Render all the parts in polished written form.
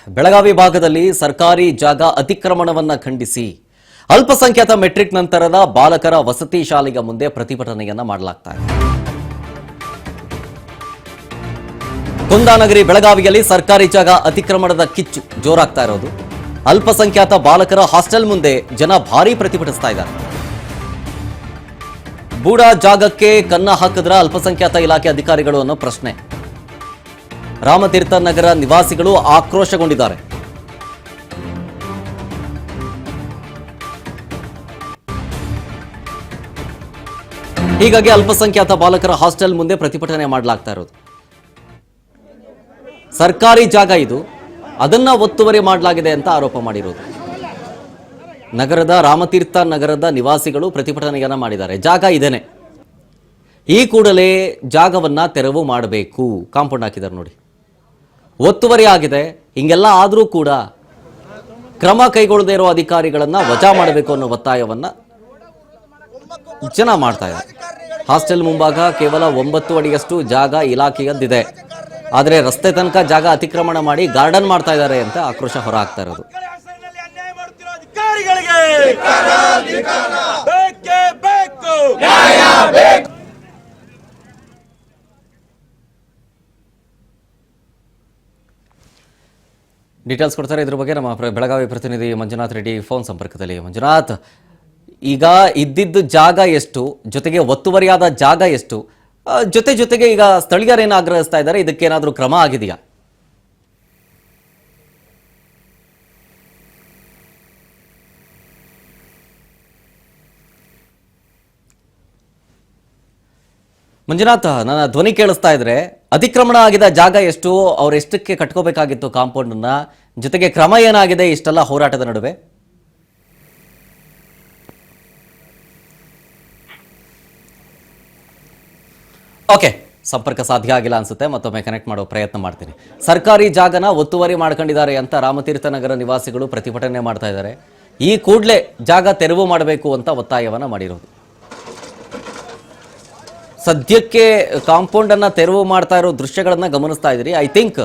ಬೆಳಗಾವಿ ಭಾಗದಲ್ಲಿ ಸರ್ಕಾರಿ ಜಾಗ ಅತಿಕ್ರಮಣವನ್ನ ಖಂಡಿಸಿ ಅಲ್ಪಸಂಖ್ಯಾತ ಮೆಟ್ರಿಕ್ ನಂತರದ ಬಾಲಕರ ವಸತಿ ಶಾಲೆಗೆ ಮುಂದೆ ಪ್ರತಿಭಟನೆಯನ್ನ ಮಾಡಲಾಗ್ತಾ ಇದೆ. ಕುಂದಾನಗರಿ ಬೆಳಗಾವಿಯಲ್ಲಿ ಸರ್ಕಾರಿ ಜಾಗ ಅತಿಕ್ರಮಣದ ಕಿಚ್ಚು ಜೋರಾಗ್ತಾ ಇರೋದು. ಅಲ್ಪಸಂಖ್ಯಾತ ಬಾಲಕರ ಹಾಸ್ಟೆಲ್ ಮುಂದೆ ಜನ ಭಾರೀ ಪ್ರತಿಭಟಿಸ್ತಾ ಇದ್ದಾರೆ. ಬೂಡ ಜಾಗಕ್ಕೆ ಕನ್ನ ಹಾಕಿದ್ರ ಅಲ್ಪಸಂಖ್ಯಾತ ಇಲಾಖೆ ಅಧಿಕಾರಿಗಳು ಅನ್ನೋ ಪ್ರಶ್ನೆ. ರಾಮತೀರ್ಥ ನಗರ ನಿವಾಸಿಗಳು ಆಕ್ರೋಶಗೊಂಡಿದ್ದಾರೆ. ಹೀಗಾಗಿ ಅಲ್ಪಸಂಖ್ಯಾತ ಬಾಲಕರ ಹಾಸ್ಟೆಲ್ ಮುಂದೆ ಪ್ರತಿಭಟನೆ ಮಾಡಲಾಗ್ತಾ ಇರೋದು. ಸರ್ಕಾರಿ ಜಾಗ ಇದು, ಅದನ್ನ ಒತ್ತುವರಿ ಮಾಡಲಾಗಿದೆ ಅಂತ ಆರೋಪ ಮಾಡಿರೋದು. ನಗರದ ರಾಮತೀರ್ಥ ನಗರದ ನಿವಾಸಿಗಳು ಪ್ರತಿಭಟನೆಯನ್ನ ಮಾಡಿದ್ದಾರೆ. ಜಾಗ ಇದೇನೆ, ಈ ಕೂಡಲೇ ಜಾಗವನ್ನ ತೆರವು ಮಾಡಬೇಕು. ಕಾಂಪೌಂಡ್ ಹಾಕಿದ್ದಾರೆ ನೋಡಿ, ಒತ್ತುವರಿ ಆಗಿದೆ. ಹಿಂಗೆಲ್ಲ ಆದರೂ ಕೂಡ ಕ್ರಮ ಕೈಗೊಳ್ಳದೇ ಇರೋ ಅಧಿಕಾರಿಗಳನ್ನ ವಜಾ ಮಾಡಬೇಕು ಅನ್ನೋ ಒತ್ತಾಯವನ್ನ ಜನ ಮಾಡ್ತಾ ಇದ್ದಾರೆ. ಹಾಸ್ಟೆಲ್ ಮುಂಭಾಗ ಕೇವಲ 9 ಅಡಿಯಷ್ಟು ಜಾಗ ಇಲಾಖೆಯದ್ದಿದೆ, ಆದರೆ ರಸ್ತೆ ತನಕ ಜಾಗ ಅತಿಕ್ರಮಣ ಮಾಡಿ ಗಾರ್ಡನ್ ಮಾಡ್ತಾ ಇದ್ದಾರೆ ಅಂತ ಆಕ್ರೋಶ ಹೊರಹಾಕ್ತಾ ಇರೋದು. ಡೀಟೇಲ್ಸ್ ಕೊಡ್ತಾರೆ ಇದ್ರ ಬಗ್ಗೆ ನಮ್ಮ ಬೆಳಗಾವಿ ಪ್ರತಿನಿಧಿ ಮಂಜುನಾಥ್ ರೆಡ್ಡಿ ಫೋನ್ ಸಂಪರ್ಕದಲ್ಲಿ. ಮಂಜುನಾಥ್, ಈಗ ಇದ್ದಿದ್ದು ಜಾಗ ಎಷ್ಟು, ಜೊತೆಗೆ ಒತ್ತುವರಿಯಾದ ಜಾಗ ಎಷ್ಟು, ಜೊತೆಗೆ ಈಗ ಸ್ಥಳೀಯರೇನು ಆಗ್ರಹಿಸ್ತಾ ಇದ್ದಾರೆ, ಇದಕ್ಕೇನಾದ್ರೂ ಕ್ರಮ ಆಗಿದೆಯಾ? ಮಂಜುನಾಥ್, ನನ್ನ ಧ್ವನಿ ಕೇಳಿಸ್ತಾ ಇದ್ರೆ ಅತಿಕ್ರಮಣ ಆಗಿದ ಜಾಗ ಎಷ್ಟು, ಅವ್ರು ಎಷ್ಟಕ್ಕೆ ಕಟ್ಕೋಬೇಕಾಗಿತ್ತು ಕಾಂಪೌಂಡ್ ಅನ್ನ, ಜೊತೆಗೆ ಕ್ರಮ ಏನಾಗಿದೆ ಇಷ್ಟೆಲ್ಲ ಹೋರಾಟದ ನಡುವೆ? ಓಕೆ, ಸಂಪರ್ಕ ಸಾಧ್ಯ ಆಗಿಲ್ಲ ಅನ್ಸುತ್ತೆ, ಮತ್ತೊಮ್ಮೆ ಕನೆಕ್ಟ್ ಮಾಡೋ ಪ್ರಯತ್ನ ಮಾಡ್ತೀನಿ. ಸರ್ಕಾರಿ ಜಾಗನ ಒತ್ತುವರಿ ಮಾಡ್ಕೊಂಡಿದ್ದಾರೆ ಅಂತ ರಾಮತೀರ್ಥ ನಗರ ನಿವಾಸಿಗಳು ಪ್ರತಿಭಟನೆ ಮಾಡ್ತಾ ಇದ್ದಾರೆ. ಈ ಕೂಡಲೇ ಜಾಗ ತೆರವು ಮಾಡಬೇಕು ಅಂತ ಒತ್ತಾಯವನ್ನ ಮಾಡಿರೋದು. ಸದ್ಯಕ್ಕೆ ಕಾಂಪೌಂಡ್ ಅನ್ನ ತೆರವು ಮಾಡ್ತಾ ಇರೋ ದೃಶ್ಯಗಳನ್ನ ಗಮನಿಸ್ತಾ ಇದ್ದೀರಿ. ಐ ಥಿಂಕ್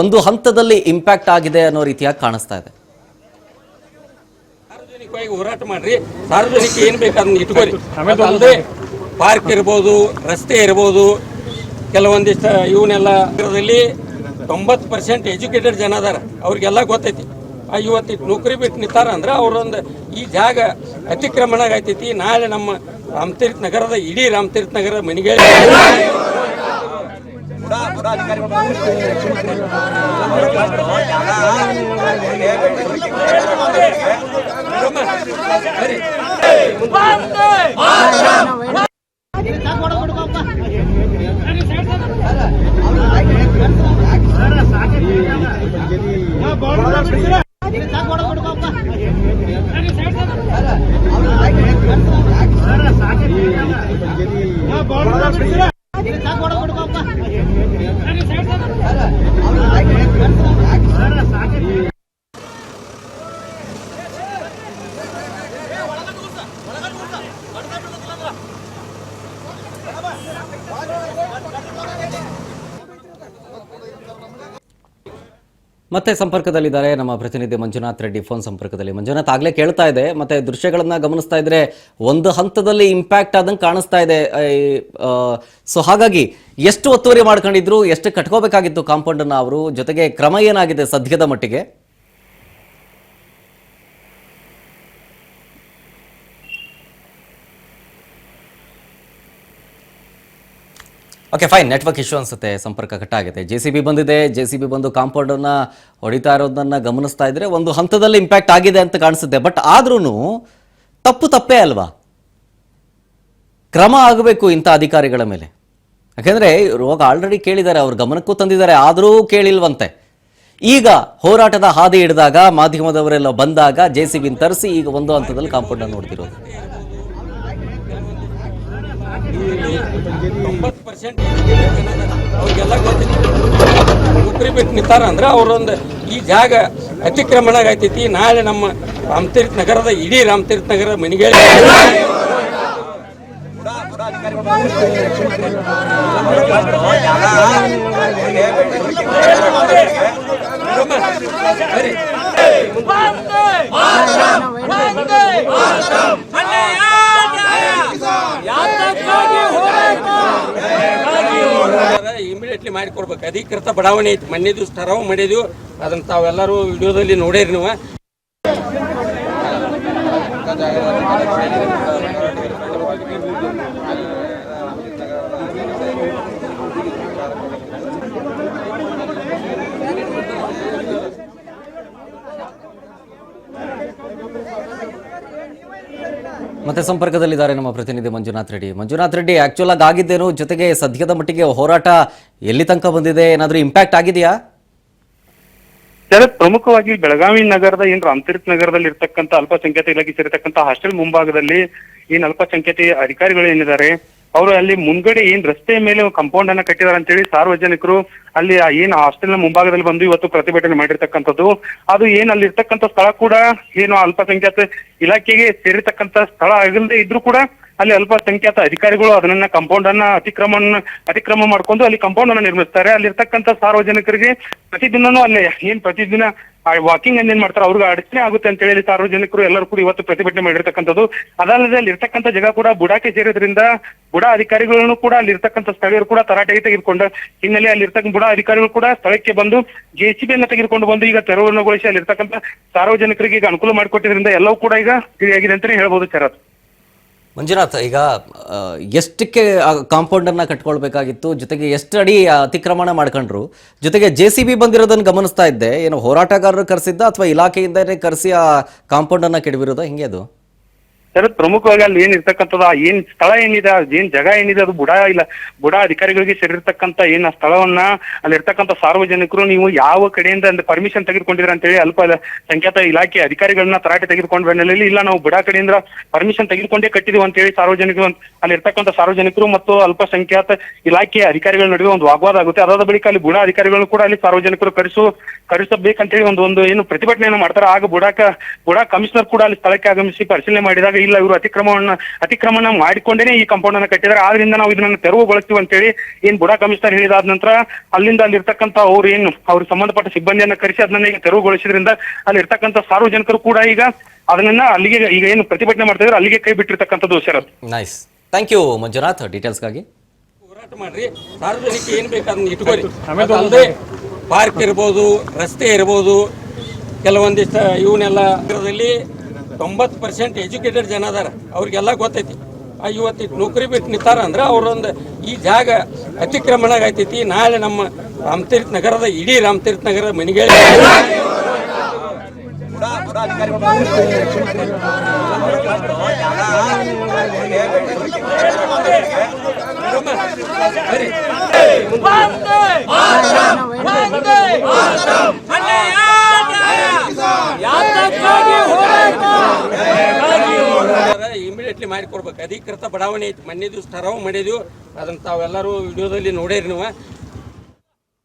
ಒಂದು ಹಂತದಲ್ಲಿ ಇಂಪ್ಯಾಕ್ಟ್ ಆಗಿದೆ ಅನ್ನೋ ರೀತಿಯಾಗಿ ಕಾಣಿಸ್ತಾ ಇದೆ. ಸಾರ್ವಜನಿಕವಾಗಿ ಹೋರಾಟ ಮಾಡ್ರಿ, ಸಾರ್ವಜನಿಕ ಏನ್ ಬೇಕಾದ್ರೆ ಇಟ್ಕೋರಿ. ಅಲ್ಲದೆ ಪಾರ್ಕ್ ಇರ್ಬೋದು, ರಸ್ತೆ ಇರ್ಬೋದು, ಕೆಲವೊಂದಿಷ್ಟು ಇವನ್ನೆಲ್ಲ 90% ಎಜುಕೇಟೆಡ್ ಜನ ಅದಾರ, ಅವ್ರಿಗೆಲ್ಲ ಗೊತ್ತೈತಿ. ಇವತ್ತು ನೌಕರಿ ಬಿಟ್ಟು ನಿಂತಾರ ಅಂದ್ರೆ ಅವರೊಂದು ಈ ಜಾಗ ಅತಿಕ್ರಮಣ ಆಗೈತಿ. ನಾಳೆ ನಮ್ಮ ರಾಮತೀರ್ಥ ನಗರದ ಇಡೀ ರಾಮತೀರ್ಥ ನಗರ ಮನೆಗೆ ಮತ್ತೆ ಸಂಪರ್ಕದಲ್ಲಿದ್ದಾರೆ ನಮ್ಮ ಪ್ರತಿನಿಧಿ ಮಂಜುನಾಥ್ ರೆಡ್ಡಿ ಫೋನ್ ಸಂಪರ್ಕದಲ್ಲಿ. ಮಂಜುನಾಥ್, ಆಗ್ಲೇ ಕೇಳ್ತಾ ಇದೆ, ಮತ್ತೆ ದೃಶ್ಯಗಳನ್ನ ಗಮನಿಸ್ತಾ ಇದ್ರೆ ಒಂದು ಹಂತದಲ್ಲಿ ಇಂಪ್ಯಾಕ್ಟ್ ಆದಂಗೆ ಕಾಣಿಸ್ತಾ ಇದೆ. ಸೊ ಹಾಗಾಗಿ ಎಷ್ಟು ಒತ್ತುವರಿ ಮಾಡ್ಕೊಂಡಿದ್ರು, ಎಷ್ಟು ಕಟ್ಕೋಬೇಕಾಗಿತ್ತು ಕಾಂಪೌಂಡ್ ಅನ್ನ ಅವರು, ಜೊತೆಗೆ ಕ್ರಮ ಏನಾಗಿದೆ ಸದ್ಯದ ಮಟ್ಟಿಗೆ? ಓಕೆ ಫೈನ್, ನೆಟ್ವರ್ಕ್ ಇಶ್ಯೂ ಅನ್ಸುತ್ತೆ, ಸಂಪರ್ಕ ಕಟ್ಟಾಗಿದೆ. JCB ಬಂದಿದೆ, JCB ಬಂದು ಕಾಂಪೌಂಡ್ ಅನ್ನ ಹೊಡಿತಾ ಇರೋದನ್ನ ಗಮನಿಸ್ತಾ ಇದ್ರೆ ಒಂದು ಹಂತದಲ್ಲಿ ಇಂಪ್ಯಾಕ್ಟ್ ಆಗಿದೆ ಅಂತ ಕಾಣಿಸುತ್ತೆ. ಬಟ್ ಆದ್ರೂ ತಪ್ಪೇ ಅಲ್ವಾ? ಕ್ರಮ ಆಗಬೇಕು ಇಂಥ ಅಧಿಕಾರಿಗಳ ಮೇಲೆ. ಯಾಕೆಂದ್ರೆ ಇವಾಗ ಆಲ್ರೆಡಿ ಕೇಳಿದ್ದಾರೆ, ಅವ್ರ ಗಮನಕ್ಕೂ ತಂದಿದ್ದಾರೆ, ಆದರೂ ಕೇಳಿಲ್ವಂತೆ. ಈಗ ಹೋರಾಟದ ಹಾದಿ ಹಿಡಿದಾಗ, ಮಾಧ್ಯಮದವರೆಲ್ಲ ಬಂದಾಗ JCB ತರಿಸಿ ಈಗ ಒಂದು ಹಂತದಲ್ಲಿ ಕಾಂಪೌಂಡ್ ಅನ್ನು ನೋಡ್ತಿರೋದು. 90% ಅವ್ರಿಗೆಲ್ಲ ಗೊತ್ತೈತಿ. ನೌಕರಿ ಬಿಟ್ಟು ನಿಂತಾರ ಅಂದ್ರೆ ಅವರೊಂದು ಈ ಜಾಗ ಅತಿಕ್ರಮಣ ಆಗೈತಿ. ನಾಳೆ ನಮ್ಮ ರಾಮತೀರ್ಥ ನಗರದ ಇಡೀ ರಾಮತೀರ್ಥ ನಗರ ಮನೆಗೆ ಇಮಿಡಿಯೇಟ್ಲಿ ಮಾಡಿಕೊಡ್ಬೇಕು. ಅಧಿಕೃತ ಬಡಾವಣೆ ಐತಿ, ಮೊನ್ನೆ ದಿವಸ ಠರಾವ್ ಮಾಡಿದ್ವಿ, ಅದನ್ನ ತಾವೆಲ್ಲರೂ ವಿಡಿಯೋದಲ್ಲಿ ನೋಡೇರಿ ನೀವು. ಮತ್ತೆ ಸಂಪರ್ಕದಲ್ಲಿದ್ದಾರೆ ನಮ್ಮ ಪ್ರತಿನಿಧಿ ಮಂಜುನಾಥ್ ರೆಡ್ಡಿ. ಮಂಜುನಾಥ್ ರೆಡ್ಡಿ, ಆಕ್ಚುಲ್ ಆಗಿ ಆಗಿದ್ದೇನು, ಜೊತೆಗೆ ಸದ್ಯದ ಮಟ್ಟಿಗೆ ಹೋರಾಟ ಎಲ್ಲಿ ತನಕ ಬಂದಿದೆ, ಏನಾದರೂ ಇಂಪ್ಯಾಕ್ಟ್ ಆಗಿದೆಯಾ? ಪ್ರಮುಖವಾಗಿ ಬೆಳಗಾವಿ ನಗರದ ರಾಮತೀರ್ಥ ನಗರದಲ್ಲಿ ಇರ್ತಕ್ಕಂಥ ಅಲ್ಪಸಂಖ್ಯಾತ ಇಲಾಖೆ ಸೇರಿರ್ತಕ್ಕಂಥ ಹಾಸ್ಟೆಲ್ ಮುಂಭಾಗದಲ್ಲಿ ಅಲ್ಪಸಂಖ್ಯಾತ ಅಧಿಕಾರಿಗಳು ಏನಿದ್ದಾರೆ ಅವರು ಅಲ್ಲಿ ಮುಂದ್ಗಡೆ ರಸ್ತೆ ಮೇಲೆ ಕಾಂಪೌಂಡ್ ಅನ್ನ ಕಟ್ಟಿದಾರೆ ಅಂತೇಳಿ ಸಾರ್ವಜನಿಕರು ಅಲ್ಲಿ ಹಾಸ್ಟೆಲ್ ನ ಮುಂಭಾಗದಲ್ಲಿ ಬಂದು ಇವತ್ತು ಪ್ರತಿಭಟನೆ ಮಾಡಿರ್ತಕ್ಕಂಥದ್ದು. ಅದು ಅಲ್ಲಿ ಇರ್ತಕ್ಕಂಥ ಸ್ಥಳ ಕೂಡ ಅಲ್ಪಸಂಖ್ಯಾತ ಇಲಾಖೆಗೆ ಸೇರಿರ್ತಕ್ಕಂಥ ಸ್ಥಳ ಆಗಲ್ಲದೆ ಇದ್ರೂ ಕೂಡ ಅಲ್ಲಿ ಅಲ್ಪಸಂಖ್ಯಾತ ಅಧಿಕಾರಿಗಳು ಅದನ್ನ ಕಾಂಪೌಂಡ್ ಅನ್ನ ಅತಿಕ್ರಮ ಮಾಡ್ಕೊಂಡು ಅಲ್ಲಿ ಕಾಂಪೌಂಡ್ ಅನ್ನ ನಿರ್ಮಿಸ್ತಾರೆ. ಅಲ್ಲಿ ಇರ್ತಕ್ಕಂಥ ಸಾರ್ವಜನಿಕರಿಗೆ ಪ್ರತಿದಿನನೂ ಅಲ್ಲಿ ಪ್ರತಿದಿನ ವಾಕಿಂಗ್ ಏನ್ ಮಾಡ್ತಾರೆ ಅವ್ರಿಗೆ ಅಡಚಣೆ ಆಗುತ್ತೆ ಅಂತ ಹೇಳಿ ಸಾರ್ವಜನಿಕರು ಎಲ್ಲರೂ ಕೂಡ ಇವತ್ತು ಪ್ರತಿಭಟನೆ ಮಾಡಿರ್ತಕ್ಕಂಥದ್ದು. ಅದಲ್ಲದೆ ಅಲ್ಲಿ ಇರ್ತಕ್ಕಂಥ ಜಾಗ ಕೂಡ ಬುಡಾಕ್ಕೆ ಸೇರೋದ್ರಿಂದ ಬುಡಾ ಅಧಿಕಾರಿಗಳನ್ನು ಕೂಡ ಅಲ್ಲಿ ಇರ್ತಕ್ಕಂಥ ಸ್ಥಳೀಯರು ಕೂಡ ತರಾಟೆಗೆ ತೆಗೆದುಕೊಂಡ ಹಿನ್ನೆಲೆ ಅಲ್ಲಿ ಇರ್ತಕ್ಕಂಥ ಬುಡಾ ಅಧಿಕಾರಿಗಳು ಕೂಡ ಸ್ಥಳಕ್ಕೆ ಬಂದು JCB ತೆಗೆದುಕೊಂಡು ಬಂದು ಈಗ ತೆರವುಗೊಳಿಸಿ ಅಲ್ಲಿ ಇರ್ತಕ್ಕಂಥ ಸಾರ್ವಜನಿಕರಿಗೆ ಈಗ ಅನುಕೂಲ ಮಾಡಿಕೊಟ್ಟಿದ್ರಿಂದ ಎಲ್ಲವೂ ಕೂಡ ಈಗ ತಿಳಿಯಾಗಿದೆ ಅಂತಾನೆ ಹೇಳ್ಬೋದು ಶರತ್. ಮಂಜುನಾಥ್, ಈಗ ಎಷ್ಟಕ್ಕೆ ಕಾಂಪೌಂಡ್ ಅನ್ನ ಕಟ್ಕೊಳ್ಬೇಕಾಗಿತ್ತು, ಜೊತೆಗೆ ಎಷ್ಟು ಅಡಿ ಅತಿಕ್ರಮಣ ಮಾಡ್ಕೊಂಡ್ರು, ಜೊತೆಗೆ JCB ಬಂದಿರೋದನ್ನ ಗಮನಿಸ್ತಾ ಇದ್ದೆ, ಏನು ಹೋರಾಟಗಾರರು ಕರೆಸಿದ್ದ ಅಥವಾ ಇಲಾಖೆಯಿಂದನೇ ಕರೆಸಿ ಆ ಕಾಂಪೌಂಡ್ ಅನ್ನ ಕೆಡವಿರೋದ, ಹಿಂಗೆ ಅದು? ಸರ್, ಪ್ರಮುಖವಾಗಿ ಅಲ್ಲಿ ಇರ್ತಕ್ಕಂಥದ್ದು ಸ್ಥಳ ಏನಿದೆ, ಜಾಗ ಏನಿದೆ ಅದು ಬುಡಾ ಅಧಿಕಾರಿಗಳಿಗೆ ಸೇರಿರ್ತಕ್ಕಂಥ ಆ ಸ್ಥಳವನ್ನ ಅಲ್ಲಿ ಇರ್ತಕ್ಕಂಥ ಸಾರ್ವಜನಿಕರು ನೀವು ಯಾವ ಕಡೆಯಿಂದ ಪರ್ಮಿಷನ್ ತೆಗೆದುಕೊಂಡಿದ್ರ ಅಂತ ಹೇಳಿ ಅಲ್ಪ ಸಂಖ್ಯಾತ ಇಲಾಖೆ ಅಧಿಕಾರಿಗಳನ್ನ ತರಾಟೆ ತೆಗೆದುಕೊಂಡ್ ಬಂದಲ್ಲಿ ಇಲ್ಲ ನಾವು ಬುಡಾ ಕಡೆಯಿಂದ ಪರ್ಮಿಷನ್ ತೆಗೆದುಕೊಂಡೇ ಕಟ್ಟಿದೀವಿ ಅಂತ ಹೇಳಿ ಸಾರ್ವಜನಿಕರು ಅಲ್ಲಿ ಇರ್ತಕ್ಕಂಥ ಸಾರ್ವಜನಿಕರು ಮತ್ತು ಅಲ್ಪಸಂಖ್ಯಾತ ಇಲಾಖೆ ಅಧಿಕಾರಿಗಳ ನಡುವೆ ಒಂದು ವಾಗ್ವಾದ ಆಗುತ್ತೆ. ಅದಾದ ಬಳಿಕ ಅಲ್ಲಿ ಬುಡಾ ಅಧಿಕಾರಿಗಳನ್ನು ಕೂಡ ಅಲ್ಲಿ ಸಾರ್ವಜನಿಕರು ಕರೆಸಬೇಕಂತೇಳಿ ಒಂದು ಪ್ರತಿಭಟನೆಯನ್ನು ಮಾಡ್ತಾರೆ. ಆಗ ಬುಡಾ ಕಮಿಷನರ್ ಕೂಡ ಅಲ್ಲಿ ಸ್ಥಳಕ್ಕೆ ಆಗಮಿಸಿ ಪರಿಶೀಲನೆ ಮಾಡಿದಾಗ ಇಲ್ಲ, ಇವರು ಅತಿಕ್ರಮಣ ಮಾಡಿಕೊಂಡೇನೆ ಈ ಕಾಂಪೌಂಡ್ ಅನ್ನ ಕಟ್ಟಿದ್ದಾರೆ, ಆದ್ರಿಂದ ನಾವು ಇದನ್ನ ತೆರವುಗೊಳಿಸ್ತೀವಿ ಅಂತೇಳಿ ಬುಡಾ ಕಮಿಷನರ್ ಹೇಳಿದಾದ ನಂತರ ಅಲ್ಲಿಂದ ಅಲ್ಲಿ ಇರ್ತಕ್ಕಂಥ ಅವ್ರಿಗೆ ಸಂಬಂಧಪಟ್ಟ ಸಿಬ್ಬಂದಿಯನ್ನ ಕರೆಸಿ ಅದನ್ನ ಈಗ ತೆರವುಗೊಳಿಸಿದ್ರಿಂದ ಅಲ್ಲಿ ಇರ್ತಕ್ಕಂಥ ಸಾರ್ವಜನಿಕರು ಕೂಡ ಈಗ ಅದನ್ನ ಅಲ್ಲಿಗೆ ಈಗ ಪ್ರತಿಭಟನೆ ಮಾಡ್ತಾ ಇದ್ದಾರೆ ಅಲ್ಲಿಗೆ ಕೈ ಬಿಟ್ಟಿರ್ತಕ್ಕಂಥದ್ದು. ಶರತ್, ನೈಸ್, ಥ್ಯಾಂಕ್ ಯು ಮಂಜುನಾಥ್, ಡೀಟೇಲ್ಸ್ಗಾಗಿ. ಹೋರಾಟ ಮಾಡ್ರಿ, ಸಾರ್ವಜನಿಕ ಏನ್ ಬೇಕಾದ್ರೆ ಇಟ್ಕೋರಿ. ಅಲ್ಲದೆ ಪಾರ್ಕ್ ಇರ್ಬೋದು, ರಸ್ತೆ ಇರ್ಬೋದು, ಕೆಲವೊಂದಿಷ್ಟು ಇವನ್ನೆಲ್ಲ 90% ಎಜುಕೇಟೆಡ್ ಜನ ಅದಾರ, ಅವ್ರಿಗೆಲ್ಲ ಗೊತ್ತೈತಿ. ಇವತ್ತು ನೌಕರಿ ಬಿಟ್ಟು ನಿಂತಾರ ಅಂದ್ರೆ ಅವರೊಂದು ಈ ಜಾಗ ಅತಿಕ್ರಮಣ ಆಗೈತಿ. ನಾಳೆ ನಮ್ಮ ರಾಮತೀರ್ಥ ನಗರದ ಇಡೀ ರಾಮತೀರ್ಥ ನಗರದ ಮನೆಗೆ ಇಮಿಡಿಯೇಟ್ಲಿ ಮಾಡಿಕೊಡ್ಬೇಕು. ಅಧಿಕೃತ ಬಡಾವಣೆ ಐತಿ, ಮೊನ್ನೆ ದಿವಸ ಠರಾವ್ ಮಾಡಿದ್ವಿ, ಅದನ್ನ ತಾವೆಲ್ಲರೂ ವಿಡಿಯೋದಲ್ಲಿ ನೋಡೇರಿ ನೀವು.